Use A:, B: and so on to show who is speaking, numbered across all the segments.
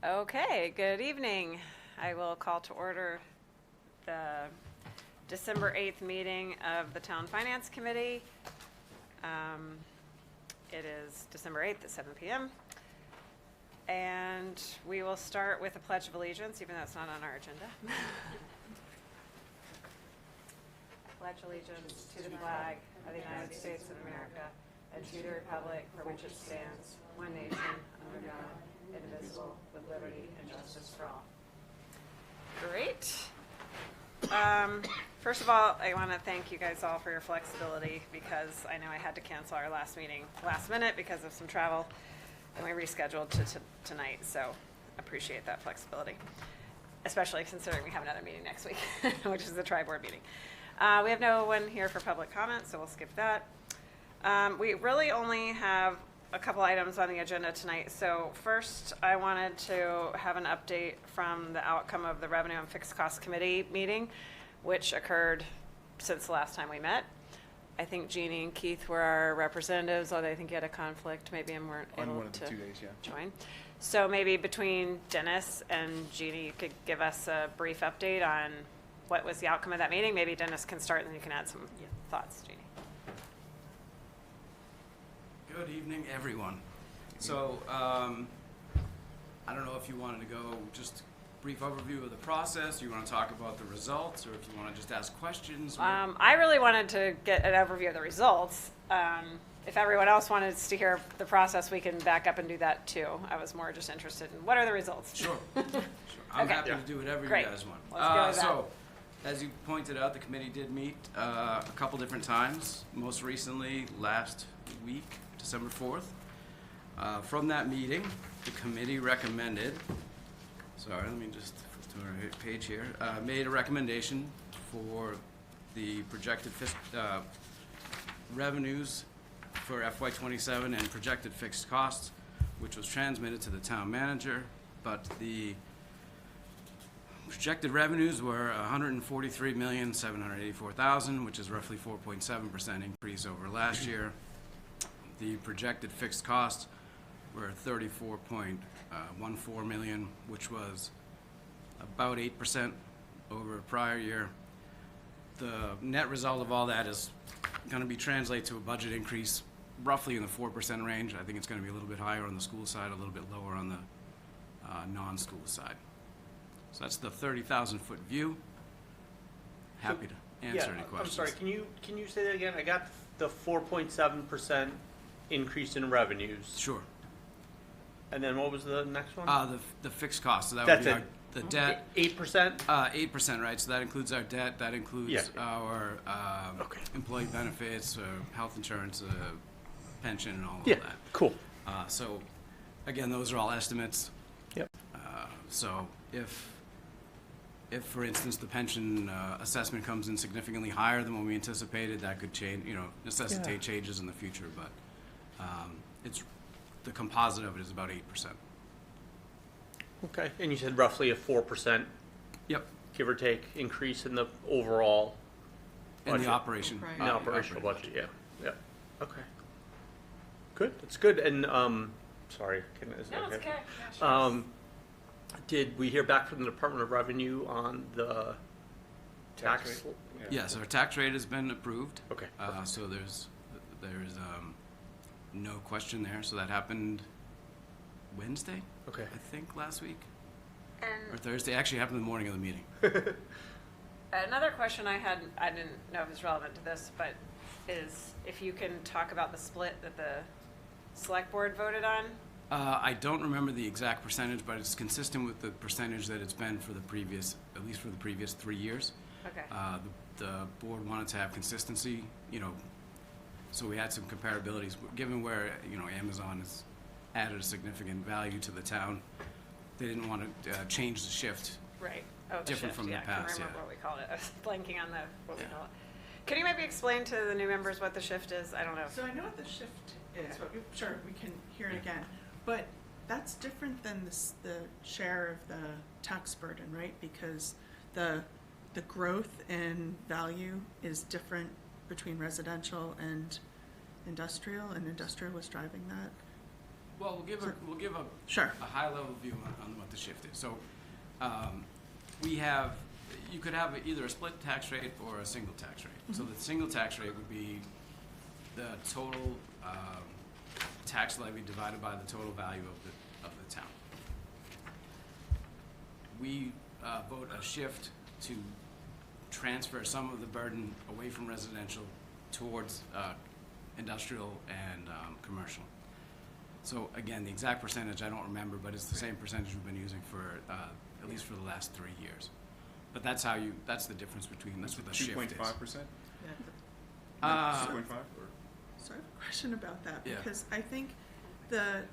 A: Okay, good evening. I will call to order the December 8th meeting of the Town Finance Committee. It is December 8th at 7 p.m. And we will start with a Pledge of Allegiance, even though it's not on our agenda. Pledge allegiance to the flag of the United States of America and to the republic for which it stands, one nation, under God, indivisible, with liberty and justice for all. Great. First of all, I want to thank you guys all for your flexibility, because I know I had to cancel our last meeting last minute because of some travel, and we rescheduled to tonight, so appreciate that flexibility, especially considering we have another meeting next week, which is the tri-board meeting. We have no one here for public comment, so we'll skip that. We really only have a couple items on the agenda tonight. So first, I wanted to have an update from the outcome of the Revenue and Fixed Cost Committee meeting, which occurred since the last time we met. I think Jeannie and Keith were our representatives, although I think you had a conflict, maybe, and weren't able to
B: 2 days, yeah.
A: join. So maybe between Dennis and Jeannie, you could give us a brief update on what was the outcome of that meeting. Maybe Dennis can start, and then you can add some thoughts, Jeannie.
C: Good evening, everyone. So, I don't know if you wanted to go just brief overview of the process, you want to talk about the results, or if you want to just ask questions.
A: I really wanted to get an overview of the results. If everyone else wanted to hear the process, we can back up and do that too. I was more just interested in what are the results.
C: Sure. I'm
A: Okay.
C: happy to do whatever
A: Great.
C: you guys want.
A: Let's go with that.
C: So, as you pointed out, the committee did meet a couple different times, most recently last week, December 4th. From that meeting, the committee recommended, let me just flip to our page here, made a recommendation for the projected revenues for FY27 and projected fixed costs, which was transmitted to the town manager, but the projected revenues were $143,784,000, which is roughly 4.7% increase over last year. The projected fixed costs were $34.14 million, which was about 8% over prior year. The net result of all that is going to be translate to a budget increase roughly in the 4% range. I think it's going to be a little bit higher on the school side, a little bit lower on the non-school side. So that's the 30,000-foot view. Happy to answer any questions.
D: I'm sorry, can you say that again? I got the 4.7% increase in revenues.
C: Sure.
D: And then what was the next one?
C: The fixed cost. So that
D: That's
C: would be
D: it.
C: the debt.
D: 8%?
C: 8%, right? So that includes our debt. That includes our
D: Okay.
C: employee benefits, health insurance, pension, and all of
D: Yeah,
C: that.
D: cool.
C: So, again, those are all estimates.
D: Yep.
C: So if, for instance, the pension assessment comes in significantly higher than what we anticipated, that could change, necessitate changes in the future. But it's the composite of it is about 8%.
D: Okay, and you said roughly a 4%,
C: Yep.
D: give or take, increase in the overall
C: In
D: budget.
C: the operation.
D: In the operational budget, yeah. Okay. Good, that's good. And, sorry, is that
A: No, it's
D: okay?
A: okay. Yeah, sure.
D: Did we hear back from the Department of Revenue on the tax?
B: rate?
C: Yes, our tax rate has been approved.
D: Okay.
C: So there's no question there. So that happened Wednesday,
D: Okay.
C: I think, last week, or
A: And
C: Thursday. Actually, happened the morning of the meeting.
A: another question I had, I didn't know if it's relevant to this, but is if you can talk about the split that the select board voted on.
C: I don't remember the exact percentage, but it's consistent with the percentage that it's been for the previous, at least for the previous 3 years.
A: Okay.
C: The board wanted to have consistency, so we had some comparabilities. Given where, Amazon has added a significant value to the town, they didn't want to change the shift.
A: Right. Oh, the
C: Different
A: shift.
C: from the
A: I
C: past,
A: can't remember
C: yeah.
A: what we call it. I was blanking on what we
C: Yeah.
A: call it. Can you maybe explain to the new members what the shift is? I don't know.
E: So I know what the shift is, but sure, we can hear it again. But that's different than the share of the tax burden, right? Because the growth in value is different between residential and industrial was driving that.
C: Well, we'll give a
E: Sure.
C: a high-level view on what the shift is. So, you could have either a split tax rate or a single tax rate. So the single tax rate would be the total tax levy divided by the total value of the town. We vote a shift to transfer some of the burden away from residential towards industrial and commercial. So again, the exact percentage I don't remember, but it's the same percentage we've been using for at least for the last 3 years. But that's the difference between, that's what the shift is.
B: 2.5%?
C: Uh,
B: 2.5 or?
E: So I have a question about that,
C: Yeah.
E: because I think the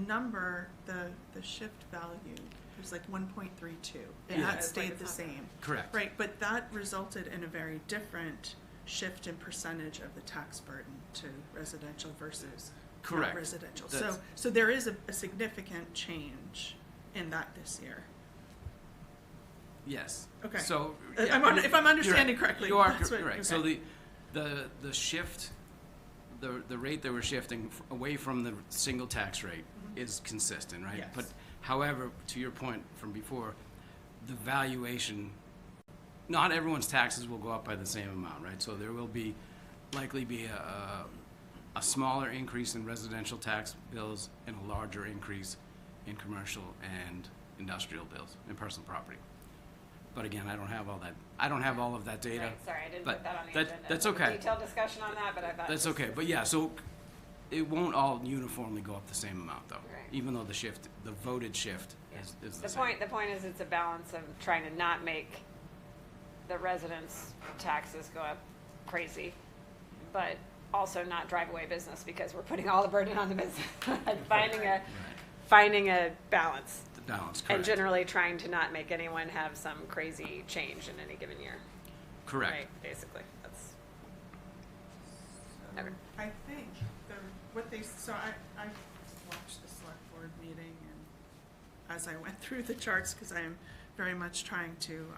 E: number, the shift value, was like 1.32, and
C: Yeah.
E: that stayed the same.
C: Correct.
E: Right, but that resulted in a very different shift in percentage of the tax burden to residential versus
C: Correct.
E: not residential.
C: That's-
E: So there is a significant change in that this year.
C: Yes.
E: Okay.
C: So
E: If I'm understanding
C: you're right.
E: correctly,
C: You are
E: that's what-
C: correct. So
E: okay.
C: the shift, the rate that we're shifting away from the single tax rate is consistent, right?
E: Yes.
C: But however, to your point from before, the valuation, not everyone's taxes will go up by the same amount, right? So there will likely be a smaller increase in residential tax bills and a larger increase in commercial and industrial bills and personal property. But again, I don't have all that. I don't have all of that data.
A: Right, sorry, I didn't
C: but
A: put that on the
C: that-
A: agenda.
C: that's
A: Some
C: okay.
A: Detailed discussion on that, but I thought.
C: That's okay. But yeah, so it won't all uniformly go up the same amount, though.
A: Right.
C: Even though the voted shift
A: Yeah.
C: is the
A: The
C: same.
A: point is it's a balance of trying to not make the residents' taxes go up crazy, but also not drive away business because we're putting all the burden on the business. Like finding a balance.
C: The balance, correct.
A: And generally trying to not make anyone have some crazy change in any given year.
C: Correct.
A: Right, basically, that's,
E: So
A: Okay.
E: I think I watched the select board meeting, and as I went through the charts, because I am very much trying to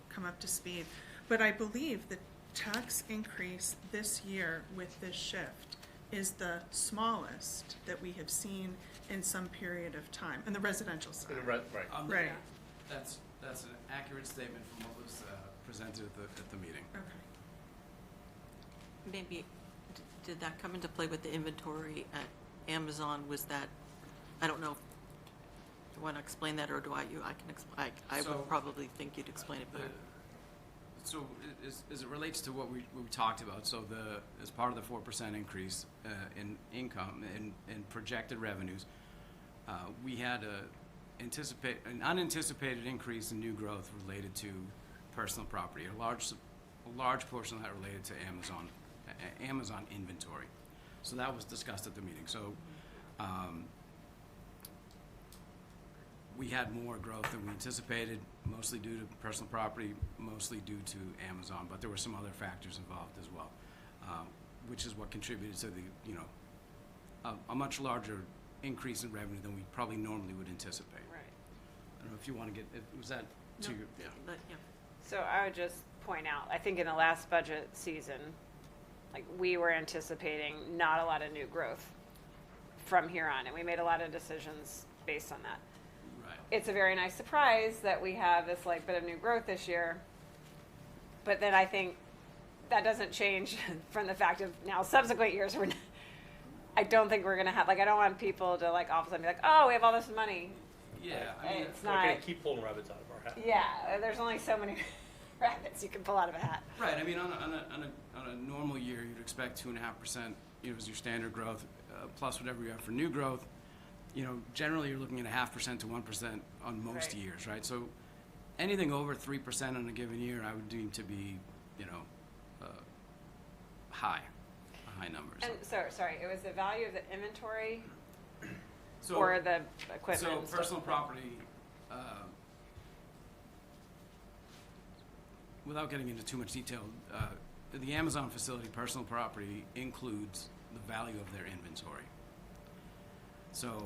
E: come up to speed, but I believe the tax increase this year with this shift is the smallest that we have seen in some period of time, in the residential side.
D: Right.
E: Right.
C: That's an accurate statement from what was presented at the meeting.
E: Okay.
F: Maybe, did that come into play with the inventory at Amazon? Was that, I don't know, do you want to explain that, or do I can explain, I
C: So,
F: would probably think you'd explain it better.
C: So as it relates to what we talked about, so as part of the 4% increase in income and projected revenues, we had an unanticipated increase in new growth related to personal property. A large portion of that related to Amazon inventory. So that was discussed at the meeting. So we had more growth than we anticipated, mostly due to personal property, mostly due to Amazon, but there were some other factors involved as well, which is what contributed to a much larger increase in revenue than we probably normally would anticipate.
A: right.
C: I don't know if you want to was that to
F: No,
C: your, yeah.
F: Yeah.
A: So I would just point out, I think in the last budget season, like, we were anticipating not a lot of new growth from here on, and we made a lot of decisions based on that.
C: Right.
A: It's a very nice surprise that we have this like bit of new growth this year, but then I think that doesn't change from the fact of now subsequent years I don't think we're gonna have, like, I don't want people to like all of a sudden be like, oh, we have all this money.
C: Yeah, I mean,
A: It's
D: We're
A: not,
D: gonna keep pulling rabbits out of our hat.
A: yeah, there's only so many rabbits you can pull out of a hat.
C: right. I mean, on a normal year, you'd expect 2.5%, as your standard growth, plus whatever you have for new growth. Generally you're looking at 0.5% to 1% on most
A: Right.
C: years, right? So anything over 3% on a given year, I would deem to be, a high number.
A: And so, sorry, it was the value of the inventory
C: So,
A: or the equipment?
C: so
A: and stuff?
C: personal property, without getting into too much detail, the Amazon facility, personal property includes the value of their inventory. So,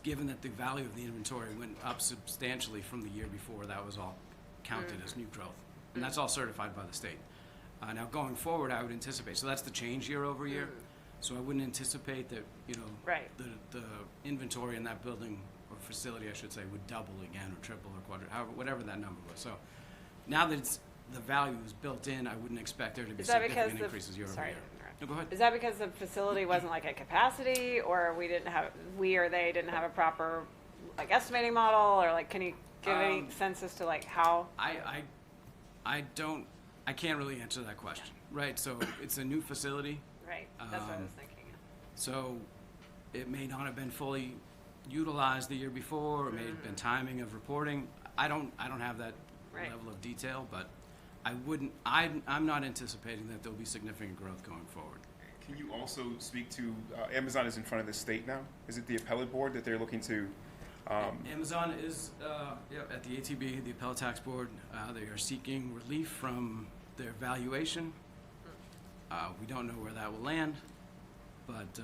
C: given that the value of the inventory went up substantially from the year before, that was all counted as new growth. And that's all certified by the state. Now, going forward, I would anticipate, so that's the change year over year. So I wouldn't anticipate that, you know,
A: Right.
C: the inventory in that building, or facility, I should say, would double again, or triple, or quadruple, however, whatever that number was. So now that the value is built in, I wouldn't expect there to be
A: Is that because
C: significant
A: the,
C: increases year over
A: sorry
C: year.
A: to interrupt.
C: No, go ahead.
A: Is that because the facility wasn't like at capacity, or we or they didn't have a proper, like, estimating model, or like, can you give any sense as to like how?
C: I can't really answer that question, right? So it's a new facility,
A: Right, that's what I was thinking.
C: so it may not have been fully utilized the year before, or may have been timing of reporting. I don't have that
A: Right.
C: level of detail, but I'm not anticipating that there'll be significant growth going forward.
B: Can you also speak to, Amazon is in front of the state now? Is it the appellate board that they're looking to?
C: Amazon is, at the ATB, the Appellate Tax Board. They are seeking relief from their valuation. We don't know where that will land, but,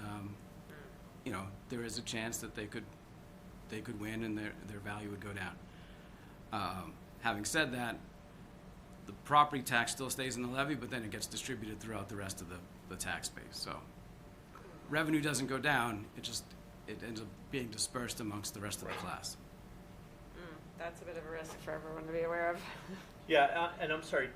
C: you know, there is a chance that they could win and their value would go down. Having said that, the property tax still stays in the levy, but then it gets distributed throughout the rest of the tax base. So revenue doesn't go down, it ends up being dispersed amongst the rest of the class.
A: That's a bit of a risk for everyone to be aware of.
D: Yeah, and I'm sorry,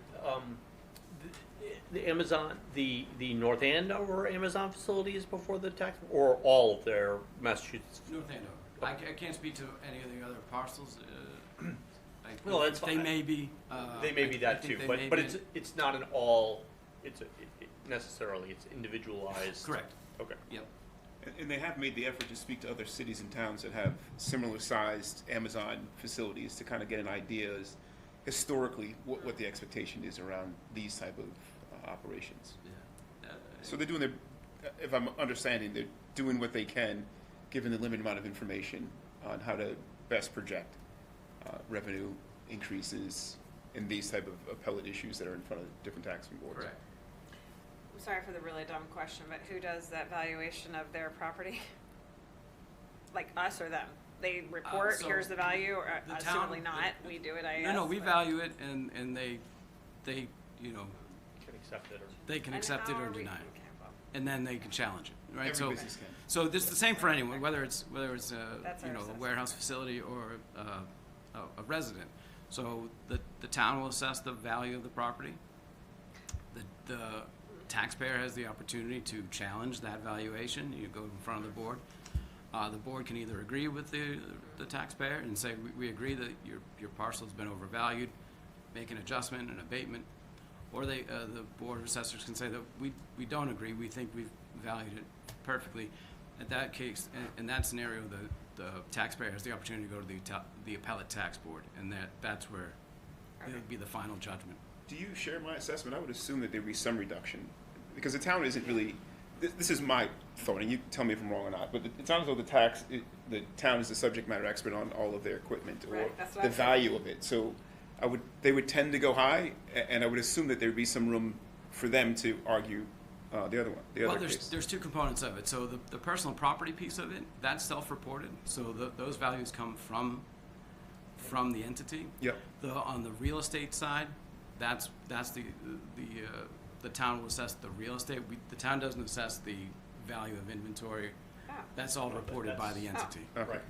D: the Amazon, the North Andover Amazon facility is before the tax, or all of their Massachusetts?
C: North Andover. I can't speak to any of the other parcels.
D: No, that's
C: They
D: fine.
C: may be.
D: They may be
C: I
D: that
C: think
D: too,
C: they may
D: but
C: be.
D: it's not an all, necessarily, it's individualized.
C: Correct.
D: Okay.
C: Yep.
B: And they have made the effort to speak to other cities and towns that have similar sized Amazon facilities to kind of get an idea as historically what the expectation is around these type of operations.
C: Yeah.
B: So they're doing if I'm understanding, they're doing what they can, given the limited amount of information on how to best project revenue increases in these type of appellate issues that are in front of different taxing boards.
C: Correct.
A: I'm sorry for the really dumb question, but who does that valuation of their property? Like us or them? They report,
C: so
A: here's the value, or
C: the
A: assumably
C: town-
A: not, we do it, I guess.
C: No, we
A: but-
C: value it, and they, you know,
D: Can accept it or.
C: they can
A: And
C: accept it
A: how
C: or
A: are we-
C: deny it,
A: okay, well,
C: and then they can challenge it, right?
B: Every
C: So,
B: business can.
C: so this is the same for anyone, whether it's
A: That's
C: you
A: our
C: know, a
A: assessment.
C: warehouse facility or a resident. So the town will assess the value of the property. The taxpayer has the opportunity to challenge that valuation. You go in front of the board. The board can either agree with the taxpayer and say, we agree that your parcel's been overvalued, make an adjustment, an abatement, or the board of assessors can say that we don't agree, we think we've valued it perfectly. In that case, in that scenario, the taxpayer has the opportunity to go to the appellate tax board, and that's where it would be the final judgment.
B: Do you share my assessment? I would assume that there'd be some reduction, because the town isn't really, this is my thought, and you tell me if I'm wrong or not, but it sounds as though the town is the subject matter expert on all of their equipment, or
A: Right, that's what
B: the
A: I'm saying.
B: value of it. So they would tend to go high, and I would assume that there'd be some room for them to argue the other one, the
C: Well,
B: other case.
C: there's two components of it. So the personal property piece of it, that's self-reported. So those values come from the entity.
B: Yep.
C: On the real estate side, that's the town will assess the real estate. The town doesn't assess the value of inventory.
A: Oh.
C: That's all reported by the
D: That's-
C: entity.
B: Okay.
D: Right.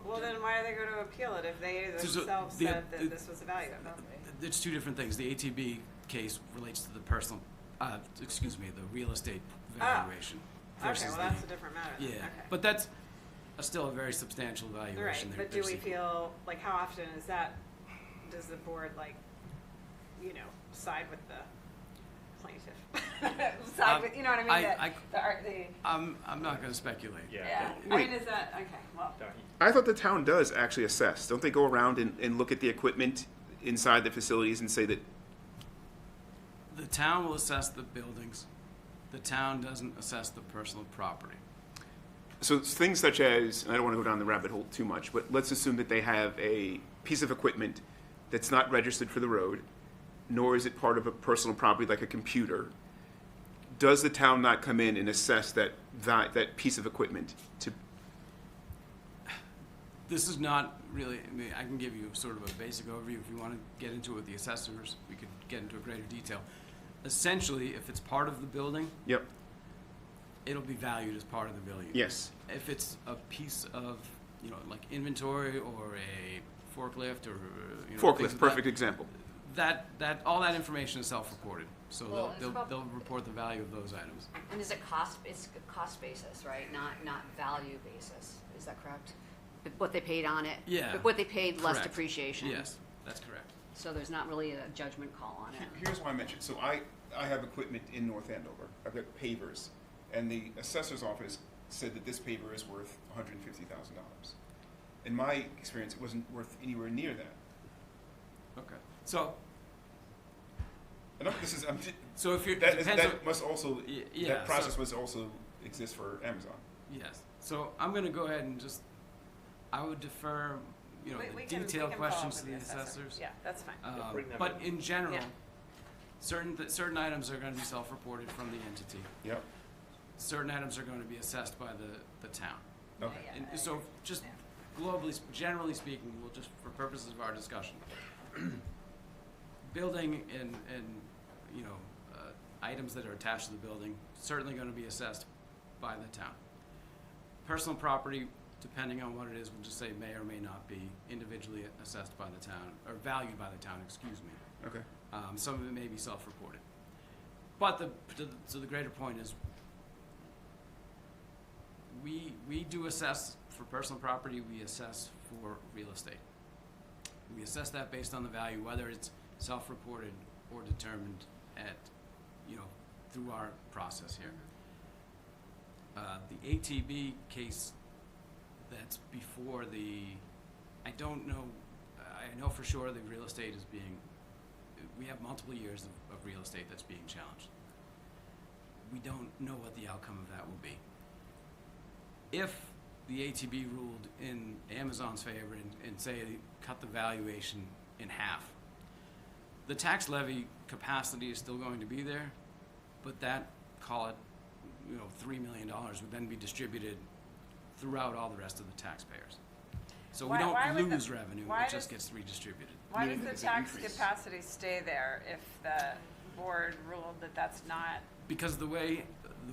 A: Well, then why are they going to appeal it if they
C: So
A: themselves
C: the-
A: said that
C: the-
A: this was the value of it?
C: It's two different things. The ATB case relates to the personal, the real estate valuation
A: Okay,
C: versus
A: well,
C: the.
A: that's a different matter then.
C: Yeah,
A: Okay.
C: but that's still a very substantial valuation.
A: Right,
C: they're
A: but do we
C: seeking.
A: feel, like, how often is that, does the board, like, you know, side with the plaintiff? Side with, you know what I mean?
C: I'm not gonna speculate.
A: Yeah, I
B: Wait.
A: mean, is that, okay, well,
B: I thought the town does actually assess. Don't they go around and look at the equipment inside the facilities and say that,
C: The town will assess the buildings. The town doesn't assess the personal property.
B: so it's things such as, and I don't want to go down the rabbit hole too much, but let's assume that they have a piece of equipment that's not registered for the road, nor is it part of a personal property like a computer. Does the town not come in and assess that piece of equipment to?
C: This is not really, I mean, I can give you sort of a basic overview. If you want to get into it with the assessors, we could get into a greater detail. Essentially, if it's part of the building,
B: Yep.
C: it'll be valued as part of the value.
B: Yes.
C: If it's a piece of, like inventory or a forklift or, things
B: Forklift,
C: like
B: perfect example.
C: that, all that information is self-reported. So
G: Well, it's about-
C: they'll report the value of those items.
G: And is it it's cost basis, right? Not value basis, is that correct? What they paid on it?
C: Yeah.
G: But what they paid less
C: Correct.
G: depreciation?
C: Yes, that's correct.
G: So there's not really a judgment call on it?
B: Here's why I mentioned, so I have equipment in North Andover, I've got pavers, and the assessor's office said that this paver is worth $150,000. In my experience, it wasn't worth anywhere near that.
C: Okay. So,
B: And this is,
C: so if you're,
B: that
C: depends on,
B: must also,
C: yeah,
B: that process
C: so-
B: must also exist for Amazon.
C: yes. So I'm gonna go ahead and just, I would defer,
A: We
C: the
A: can
C: detailed
A: follow up
C: questions to
A: with
C: the
A: assessor.
C: assessors.
A: Yeah, that's fine.
D: bring them
C: But in general,
A: Yeah.
C: certain items are gonna be self-reported from the entity.
B: Yep,
C: Certain items are gonna be assessed by the town.
B: okay.
A: Yeah,
C: And so just
A: yeah.
C: globally, generally speaking, we'll just, for purposes of our discussion, building and items that are attached to the building, certainly gonna be assessed by the town. Personal property, depending on what it is, we'll just say may or may not be individually assessed by the town, or valued by the town, excuse me.
B: Okay.
C: Some of it may be self-reported. But so the greater point is, we do assess for personal property, we assess for real estate. We assess that based on the value, whether it's self-reported or determined at, through our process here. The ATB case that's before I don't know, I know for sure the real estate is we have multiple years of real estate that's being challenged. We don't know what the outcome of that will be. If the ATB ruled in Amazon's favor and say cut the valuation in half, the tax levy capacity is still going to be there, but that, call it, $3 million would then be distributed throughout all the rest of the taxpayers. So we
A: Why
C: don't
A: would the-
C: lose revenue,
A: why
C: it just
A: does-
C: gets redistributed.
A: Why does
B: Meaning
A: the
B: it's an
A: tax
B: increase.
A: capacity stay there if the board ruled that that's not?
C: Because the way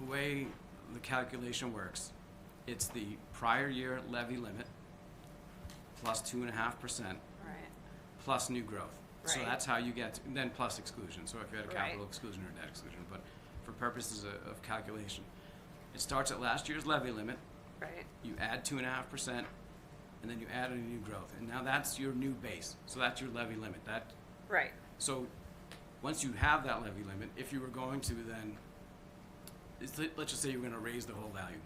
C: the calculation works, it's the prior year levy limit plus 2.5%
A: Right.
C: plus new growth. So
A: Right.
C: that's how you get, then plus exclusion, so if you had a capital
A: Right.
C: exclusion or a debt exclusion, but for purposes of calculation. It starts at last year's levy limit,
A: Right.
C: you add 2.5%, and then you add a new growth, and now that's your new base, so that's your levy limit.
A: Right.
C: So, once you have that levy limit, if you were going to then, let's just say you were gonna raise the whole value.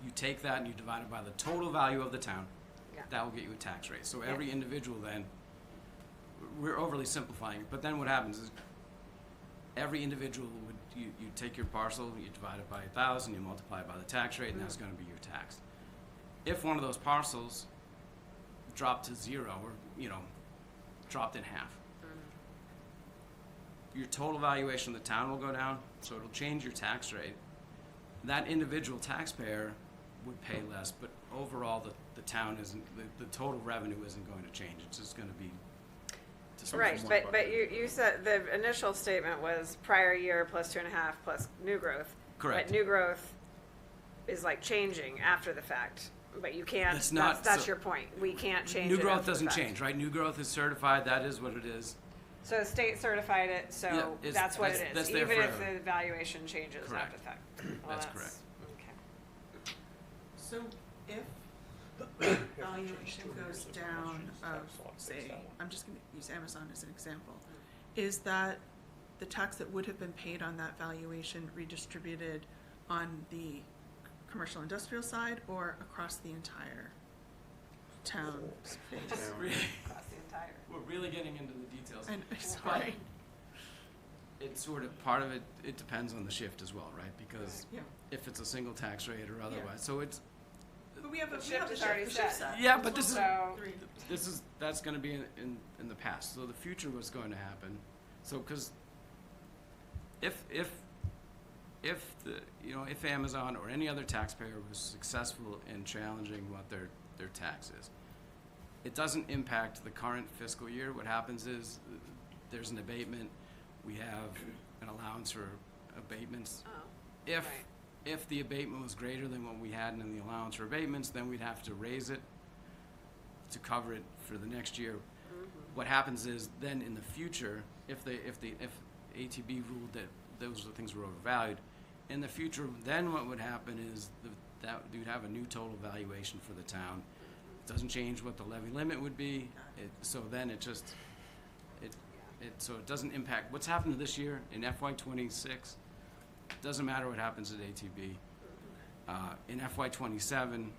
C: You take that and you divide it by the total value of the town,
A: Yeah.
C: that will get you a tax rate. So
A: Yeah.
C: every individual then, we're overly simplifying it, but then what happens is, every individual would, you take your parcel, you divide it by 1,000, you multiply it by the tax rate, and that's gonna be your tax. If one of those parcels dropped to 0, or, dropped in half, your total valuation of the town will go down, so it'll change your tax rate. That individual taxpayer would pay less, but overall, the town isn't, the total revenue isn't going to change, it's just gonna be to some
A: Right,
C: extent.
A: but you said the initial statement was prior year plus 2.5 plus new growth.
C: Correct.
A: But new growth is like changing after the fact, but you can't,
C: It's not-
A: that's
C: so-
A: your point. We can't change
C: New
A: it
C: growth
A: after the
C: doesn't
A: fact.
C: change, right? New growth is certified, that is what it is.
A: So the state certified it,
C: Yeah,
A: so
C: it's-
A: that's what it is,
C: that's there
A: even if
C: forever.
A: the valuation changes
C: Correct.
A: after the fact. Well,
C: That's correct.
A: Okay.
E: So if valuation goes down of, say, I'm just gonna use Amazon as an example, is that the tax that would have been paid on that valuation redistributed on the commercial industrial side or across the entire town space?
A: Across the entire.
C: We're really getting into the details.
E: And, sorry,
C: It's sort of, part of it depends on the shift as well, right? Because
E: yeah,
C: if it's a single tax rate or otherwise, so it's,
E: but we have a,
A: The
E: we have
A: shift
E: a
A: is already
E: shift, the shift
A: set.
E: set.
C: Yeah, but this is-
A: So,
C: that's gonna be in the past. So the future, what's going to happen, so, cause if if Amazon or any other taxpayer was successful in challenging what their tax is, it doesn't impact the current fiscal year. What happens is, there's an abatement, we have an allowance for abatements.
A: oh,
C: If
A: right.
C: If the abatement was greater than what we had in the allowance for abatements, then we'd have to raise it to cover it for the next year. What happens is then in the future, if ATB ruled that those things were overvalued, in the future, then what would happen is that you'd have a new total valuation for the town. It doesn't change what the levy limit would be, so then it doesn't impact, what's happened this year in FY '26, doesn't matter what happens at ATB. In FY '27,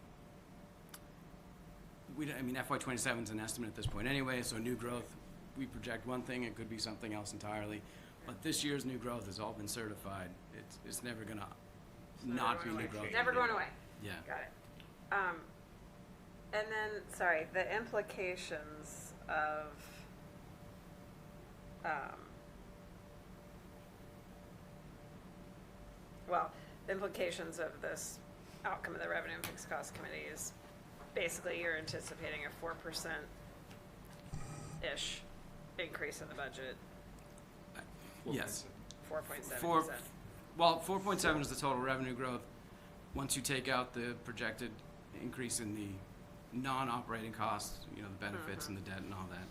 C: FY '27 is an estimate at this point anyway, so new growth, we project one thing, it could be something else entirely. But this year's new growth has all been certified. It's never gonna not be new growth.
A: Never going away.
C: Yeah.
A: Got it. And then, sorry, the implications of, the implications of this outcome of the Revenue and Fixed Cost Committee is basically you're anticipating a 4%-ish increase in the budget,
C: Yes.
A: 4.7%.
C: Well, 4.7 is the total revenue growth. Once you take out the projected increase in the non-operating costs, the benefits and the debt and all that,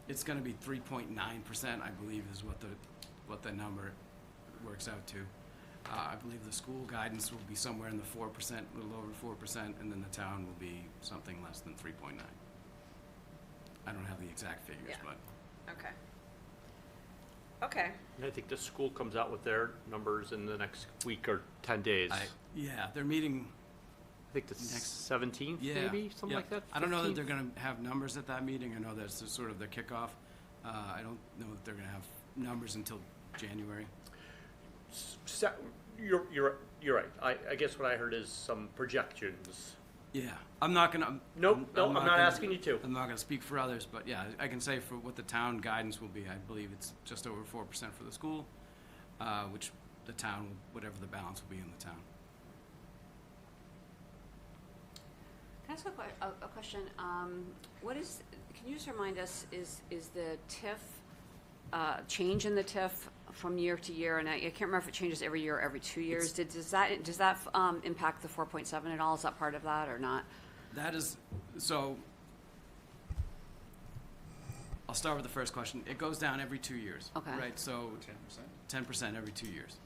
C: it's gonna be 3.9%, I believe, is what the number works out to. I believe the school guidance will be somewhere in the 4%, a little over 4%, and then the town will be something less than 3.9. I don't have the exact figures,
A: Yeah.
C: but.
A: Okay. Okay.
D: And I think the school comes out with their numbers in the next week or 10 days.
C: Yeah, they're meeting.
D: I think the
C: Next-
D: 17th,
C: Yeah,
D: maybe, something
C: yeah.
D: like that.
C: I don't know that
D: 15th?
C: they're gonna have numbers at that meeting. I know that's sort of their kickoff. I don't know that they're gonna have numbers until January.
D: You're right. I guess what I heard is some projections.
C: Yeah, I'm not gonna.
D: Nope, I'm not asking you to.
C: I'm not gonna speak for others, but yeah, I can say for what the town guidance will be, I believe it's just over 4% for the school, which the town, whatever the balance will be in the town.
G: Can I ask a question? Can you just remind us, is the TIF, change in the TIF from year to year? And I can't remember if it changes every year or every 2 years. Does that impact the 4.7 at all? Is that part of that or not?
C: That is, so, I'll start with the first question. It goes down every 2 years.
G: Okay.
C: Right, so 10% every 2 years.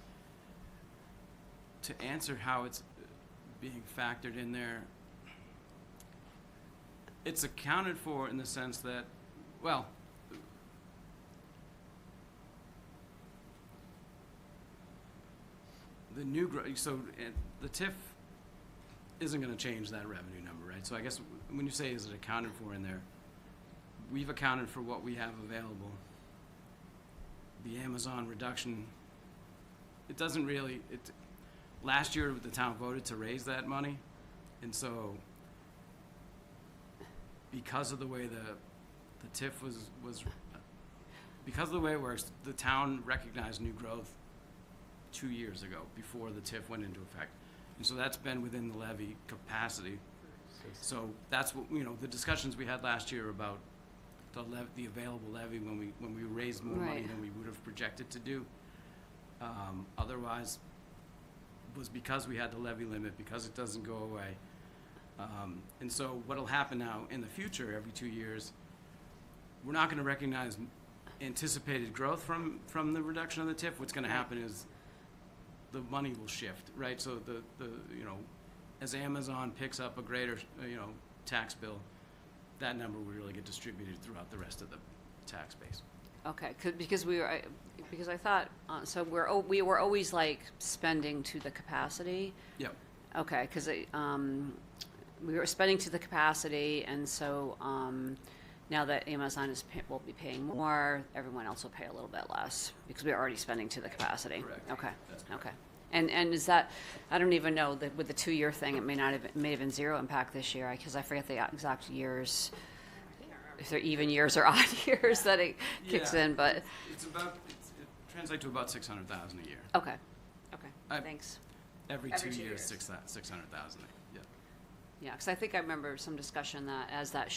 C: To answer how it's being factored in there, it's accounted for in the sense that, well, the new growth, so the TIF isn't gonna change that revenue number, right? So I guess when you say is it accounted for in there, we've accounted for what we have available. The Amazon reduction, it doesn't really, last year the town voted to raise that money, and so because of the way the TIF was, because of the way it works, the town recognized new growth 2 years ago, before the TIF went into effect. And so that's been within the levy capacity. So that's what, the discussions we had last year about the available levy when we raised more money
G: Right.
C: than we would have projected to do. Otherwise, was because we had the levy limit, because it doesn't go away. And so what'll happen now in the future, every 2 years, we're not gonna recognize anticipated growth from the reduction of the TIF. What's gonna happen is the money will shift, right? So as Amazon picks up a greater, tax bill, that number will really get distributed throughout the rest of the tax base.
G: Okay, because I thought, so we were always like spending to the capacity.
C: Yep.
G: Okay, because we were spending to the capacity, and so now that Amazon will be paying more, everyone else will pay a little bit less because we're already spending to the capacity.
C: Correct.
G: Okay.
C: That's correct.
G: Okay. And is that, I don't even know that with the 2 year thing, it may have been zero impact this year because I forget the exact years, if they're even years or odd years that it kicks
C: Yeah.
G: in, but
C: It translates to about 600,000 a year.
G: okay.
C: I-
G: Thanks.
C: Every
A: Every
C: 2
A: 2
C: years,
A: years.
C: 600,000, yeah.
G: Yeah, because I think I remember some discussion that as that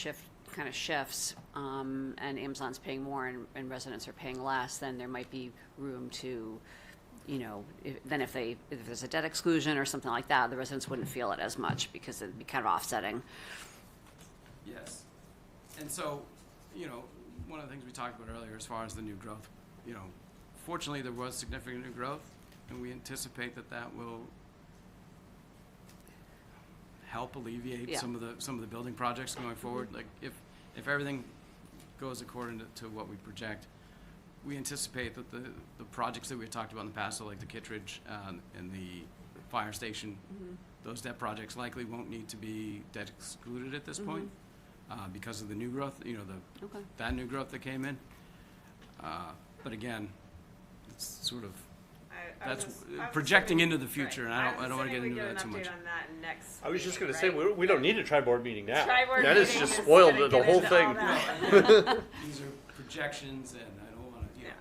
G: kind of shifts, and Amazon's paying more and residents are paying less, then there might be room to, then if there's a debt exclusion or something like that, the residents wouldn't feel it as much because it'd be kind of offsetting.
C: Yes. And so, one of the things we talked about earlier as far as the new growth, fortunately there was significant new growth, and we anticipate that will help alleviate
G: Yeah.
C: some of the building projects going forward. Like if everything goes according to what we project, we anticipate that the projects that we had talked about in the past, so like the Kittredge and the fire station, those debt projects likely won't need to be debt excluded at this point because of the new growth,
G: Okay.
C: that new growth that came in. But again, it's sort of, that's projecting into the future, and I don't want to get into that too much.
A: I was assuming we get an update on that next
D: I was just
A: meeting,
D: gonna say,
A: right?
D: we don't need a tri-board meeting now.
A: Tri-board
D: Dennis
A: meeting
D: just
A: is
D: spoiled
A: gonna
D: the
A: get
D: whole
A: into all
D: thing.
A: that.
C: These are projections, and I don't want to,
A: Yeah.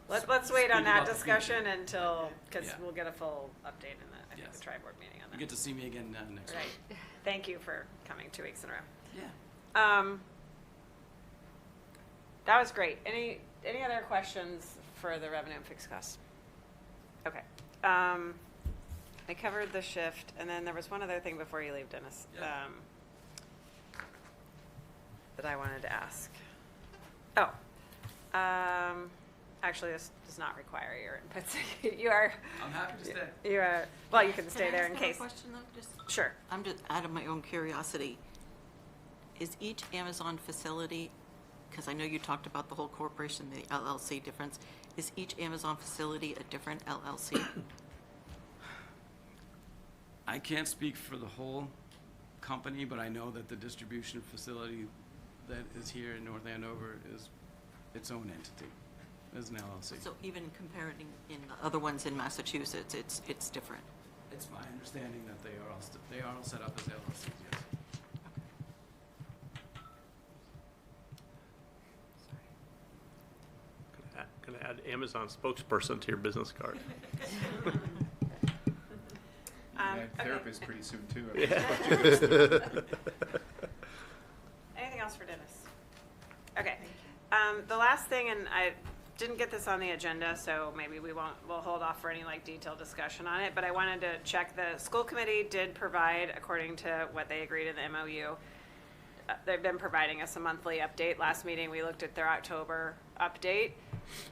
A: Let's wait on
C: Speak
A: that
C: about the
A: discussion
C: future.
A: until, because
C: Yeah.
A: we'll get a full update in the, I think,
C: Yes.
A: the tri-board meeting on
C: you
A: that.
C: get to see me again next week.
A: Right. Thank you for coming 2 weeks in a row.
C: Yeah.
A: That was great. Any other questions for the revenue and fixed costs? Okay. I covered the shift, and then there was one other thing before you leave, Dennis,
C: Yeah.
A: that I wanted to ask. Actually, this does not require your input. So you are,
C: I'm happy to stay.
A: you are, well, you can stay
F: Can I
A: there
F: ask
A: in
F: another
A: case.
F: question though? Just,
A: Sure.
F: I'm just out of my own curiosity. Is each Amazon facility, because I know you talked about the whole corporation, the LLC difference, is each Amazon facility a different LLC?
C: I can't speak for the whole company, but I know that the distribution facility that is here in North Andover is its own entity, as an LLC.
F: So even comparing in the other ones in Massachusetts, it's different.
C: It's my understanding that they are all set up as LLCs, yes.
D: Gonna add Amazon spokesperson to your business card.
B: Yeah,
A: Okay.
B: therapist pretty soon too.
A: Anything else for Dennis? Okay. The last thing, and I didn't get this on the agenda, so maybe we'll hold off for any like detailed discussion on it, but I wanted to check, the school committee did provide, according to what they agreed in the MOU, they've been providing us a monthly update. Last meeting, we looked at their October update,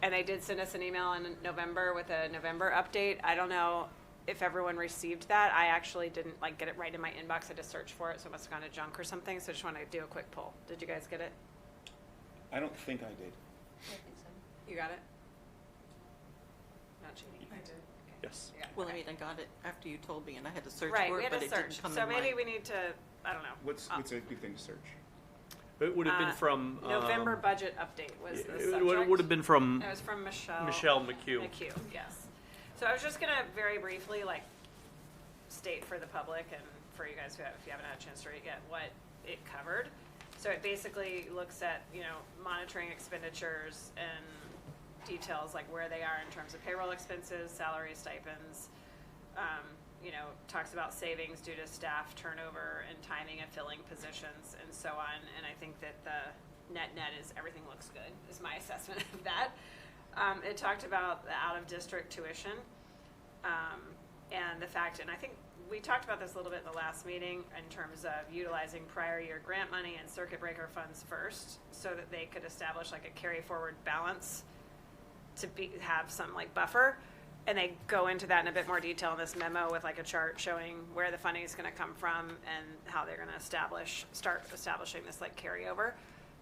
A: and they did send us an email in November with a November update. I don't know if everyone received that. I actually didn't like get it right in my inbox. I just searched for it, so it must have gone to junk or something. So I just want to do a quick poll. Did you guys get it?
B: I don't think I did.
A: You got it? Not Jeannie. I did.
D: Yes.
F: Well, I mean, I got it after you told me and I had to search
A: Right,
F: for
A: we
F: it,
A: had
F: but
A: to
F: it didn't
A: search.
F: come
A: So
F: in my.
A: maybe we need to, I don't know.
B: What's a good thing to search?
D: It would have been from.
A: November budget update was the
D: It
A: subject.
D: would have been from
A: It was from Michelle.
D: Michelle McHugh.
A: McHugh, yes. So I was just gonna very briefly like state for the public and for you guys if you haven't had a chance to read it yet, what it covered. So it basically looks at, monitoring expenditures and details like where they are in terms of payroll expenses, salary stipends, talks about savings due to staff turnover and timing of filling positions and so on. And I think that the net is everything looks good, is my assessment of that. It talked about the out-of-district tuition and the fact, and I think we talked about this a little bit in the last meeting in terms of utilizing prior year grant money and circuit breaker funds first so that they could establish like a carry forward balance to have some like buffer. And they go into that in a bit more detail in this memo with like a chart showing where the funding is going to come from and how they're going to start establishing this like carryover.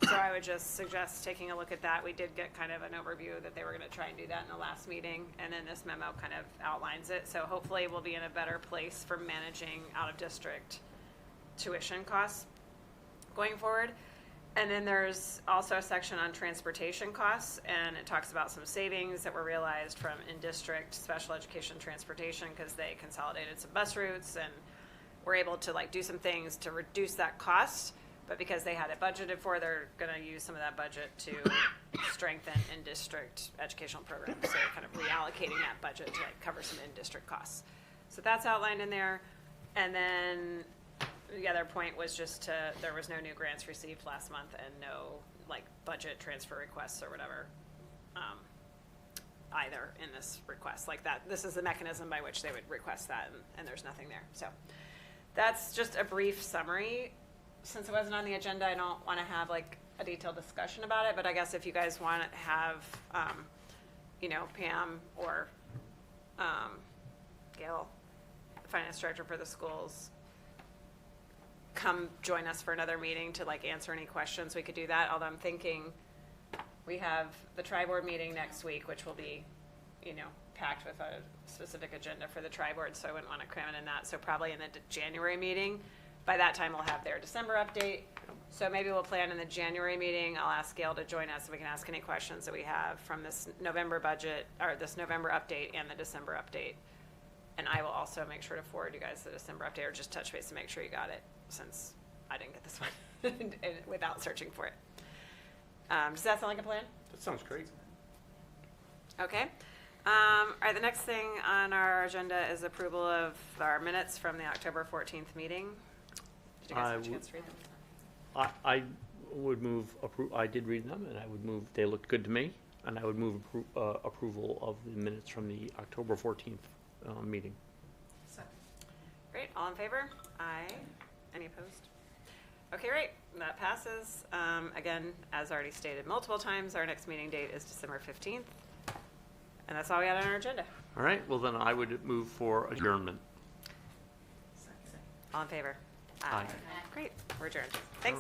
A: So I would just suggest taking a look at that. We did get kind of an overview that they were going to try and do that in the last meeting, and then this memo kind of outlines it. So hopefully we'll be in a better place for managing out-of-district tuition costs going forward. And then there's also a section on transportation costs, and it talks about some savings that were realized from in-district special education transportation because they consolidated some bus routes and were able to like do some things to reduce that cost. But because they had it budgeted for, they're going to use some of that budget to strengthen in-district educational programs. So kind of reallocating that budget to like cover some in-district costs. So that's outlined in there. And then the other point was just there was no new grants received last month and no like budget transfer requests or whatever either in this request, like that, this is the mechanism by which they would request that, and there's nothing there, so. That's just a brief summary. Since it wasn't on the agenda, I don't wanna have like a detailed discussion about it, but I guess if you guys wanna have, you know, Pam or, Gail, the finance director for the schools, come join us for another meeting to like answer any questions, we could do that, although I'm thinking we have the tri-board meeting next week, which will be, you know, packed with a specific agenda for the tri-board, so I wouldn't want to cram it in that, so probably in the January meeting, by that time we'll have their December update, so maybe we'll plan in the January meeting, I'll ask Gail to join us, so we can ask any questions that we have from this November budget, or this November update and the December update. And I will also make sure to forward you guys the December update, or just touch base to make sure you got it, since I didn't get this one without searching for it. Does that sound like a plan?
D: That sounds great.
A: Okay. All right, the next thing on our agenda is approval of our minutes from the October 14th meeting. Did you guys have a chance to read them?
D: I would move, I did read them, and I would move, they looked good to me, and I would move approval of the minutes from the October 14th meeting.
E: Second.
A: Great, all in favor? Aye. Any opposed? Okay, great, that passes. Again, as already stated multiple times, our next meeting date is December 15th. And that's all we had on our agenda.
D: All right, well then I would move for adjournment.
E: Second.
A: All in favor?
D: Aye.
A: Great, we're adjourned. Thanks.